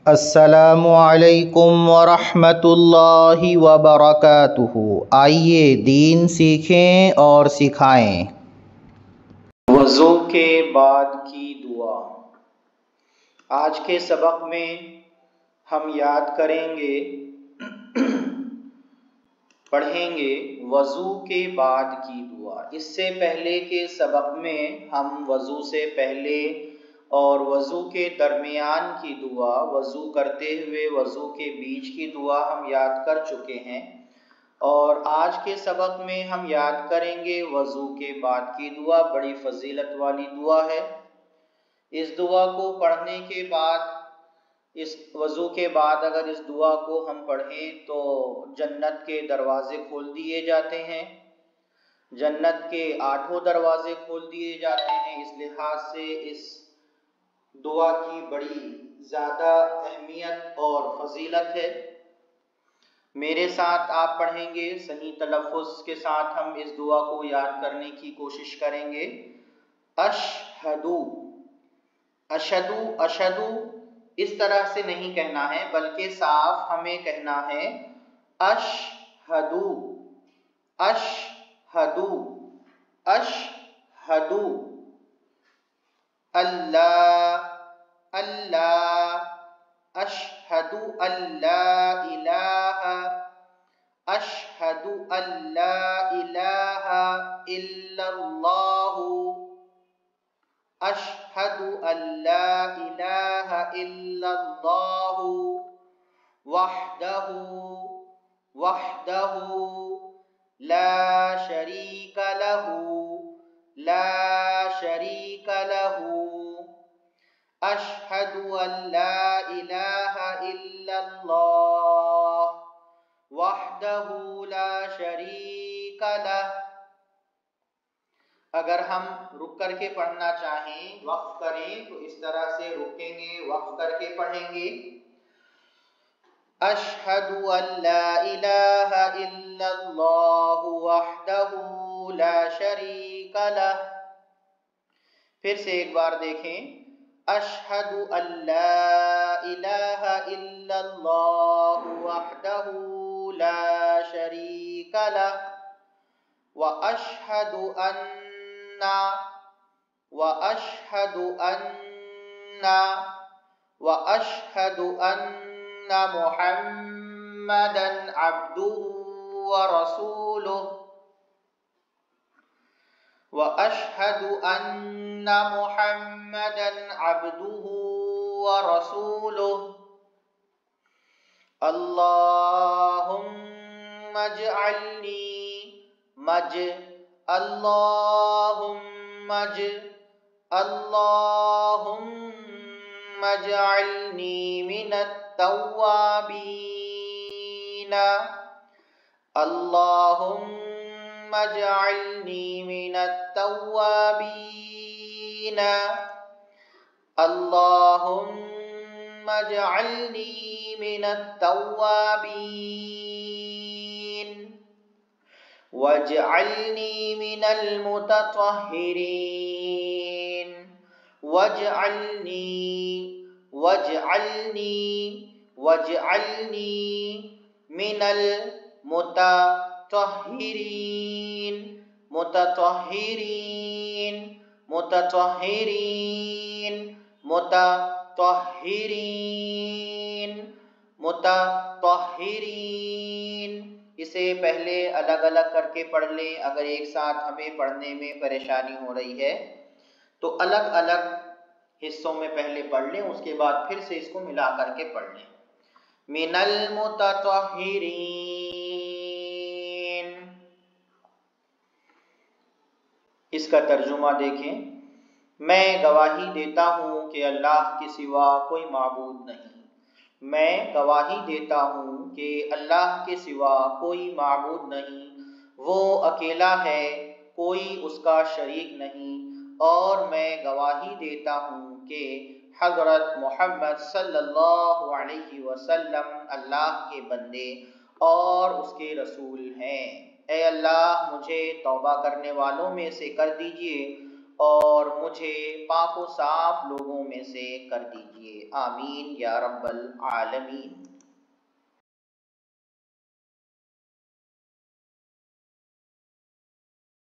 السلام علیکم ورحمۃ اللہ وبرکاتہ۔ آئیے دین سیکھیں اور سکھائیں۔ وضو کے بعد کی دعا۔ آج کے سبق میں ہم یاد کریں گے، پڑھیں گے وضو کے بعد کی دعا۔ اس سے پہلے کے سبق میں ہم وضو سے پہلے اور وضو کے درمیان کی دعا، وضو کرتے ہوئے وضو کے بیچ کی دعا ہم یاد کر چکے ہیں، اور آج کے سبق میں ہم یاد کریں گے وضو کے بعد کی دعا۔ بڑی فضیلت والی دعا ہے۔ اس دعا کو پڑھنے کے بعد، اس وضو کے بعد اگر اس دعا کو ہم پڑھیں تو جنت کے دروازے کھول دیے جاتے ہیں، جنت کے 8 دروازے کھول دیے جاتے ہیں۔ اس لحاظ سے اس دعا کی بڑی زیادہ اہمیت اور فضیلت ہے۔ میرے ساتھ آپ پڑھیں گے، صحیح تلفظ کے ساتھ ہم اس دعا کو یاد کرنے کی کوشش کریں گے۔ اشہدو، اشہدو، اشہدو اس طرح سے نہیں کہنا ہے، بلکہ صاف ہمیں کہنا ہے اشہدو، اشہدو، اشہدو اللہ، اللہ، اشہدو اللہ الہ، اشہدو اللہ الہ الا اللہ، اشہدو اللہ الہ الا اللہ وحدہ، وحدہ لا شریک لہ، لا شریک لہ، اشہدو ان لا الہ الا اللہ وحدہ لا شریک لہ۔ اگر ہم رک کر کے پڑھنا چاہیں، وقف کریں، تو اس طرح سے رکیں گے، وقف کر کے پڑھیں گے۔ اشہدو ان لا الہ الا اللہ وحدہ لا شریک لہ۔ پھر سے ایک بار دیکھیں۔ اشہدو ان لا الہ الا اللہ وحدہ لا شریک لہ، واشہد ان محمدا عبدہ ورسولہ، واشہد ان محمدا عبدہ ورسولہ۔ اللہم اجعلنی اللہم اجعلنی من التوابین، اللہم اجعلنی من التوابین، اللہم اجعلنی من التوابین، واجعلنی من المتطہرین، واجعلنی من المتطہرین، متطہرین، متطہرین، متطہرین، متطہرین۔ اسے پہلے الگ الگ کر کے پڑھ لیں۔ اگر ایک ساتھ ہمیں پڑھنے میں پریشانی ہو رہی ہے تو الگ الگ حصوں میں پہلے پڑھ لیں، اس کے بعد پھر سے اس کو ملا کر کے پڑھ لیں۔ من المتطہرین۔ اس کا ترجمہ دیکھیں۔ میں گواہی دیتا ہوں کہ اللہ کے سوا کوئی معبود نہیں، میں گواہی دیتا ہوں کہ اللہ کے سوا کوئی معبود نہیں، وہ اکیلا ہے، کوئی اس کا شریک نہیں، اور میں گواہی دیتا ہوں کہ حضرت محمد صلی اللہ علیہ وسلم اللہ کے بندے اور اس کے رسول ہیں۔ اے اللہ مجھے توبہ کرنے والوں میں سے کر دیجئے اور مجھے پاک و صاف لوگوں میں سے کر دیجئے، آمین یا رب العالمین۔